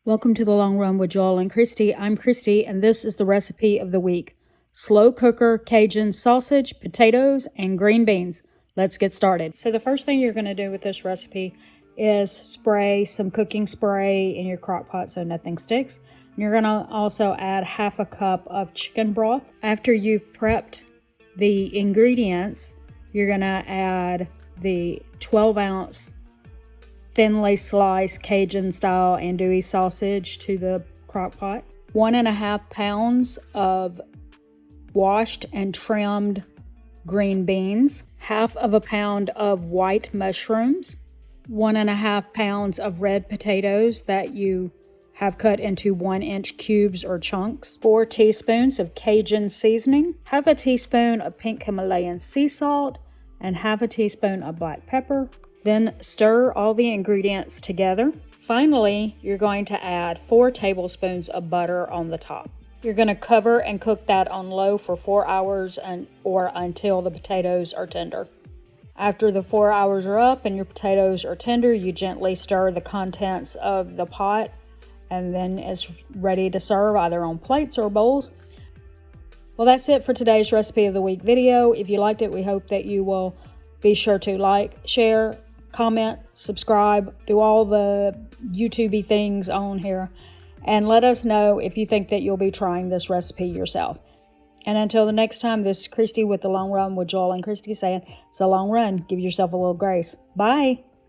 Welcome to the Long Run with Joel and Christy. I'm Christy, and this is the recipe of the week. Slow cooker Cajun sausage, potatoes, and green beans. Let's get started. So the first thing you're going to do with this recipe is spray some cooking spray in your crock pot so nothing sticks. And you're going to also add half a cup of chicken broth. After you've prepped the ingredients, you're going to add the 12-ounce thinly sliced Cajun style andouille sausage to the crock pot. 1.5 pounds of washed and trimmed green beans, half of a pound of white mushrooms, 1.5 pounds of red potatoes that you have cut into 1-inch cubes or chunks, 4 teaspoons of Cajun seasoning, half a teaspoon of pink Himalayan sea salt, and half a teaspoon of black pepper. Then stir all the ingredients together. Finally, you're going to add 4 tablespoons of butter on the top. You're going to cover and cook that on low for 4 hours or until the potatoes are tender. After the 4 hours are up and your potatoes are tender, you gently stir the contents of the pot, and then it's ready to serve either on plates or bowls. Well, that's it for today's recipe of the week video. If you liked it, we hope that you will be sure to like, share, comment, subscribe, do all the YouTube-y things on here, and let us know if you think that you'll be trying this recipe yourself. And until the next time, this is Christy with The Long Run with Joel and Christy saying, it's a long run. Give yourself a little grace. Bye.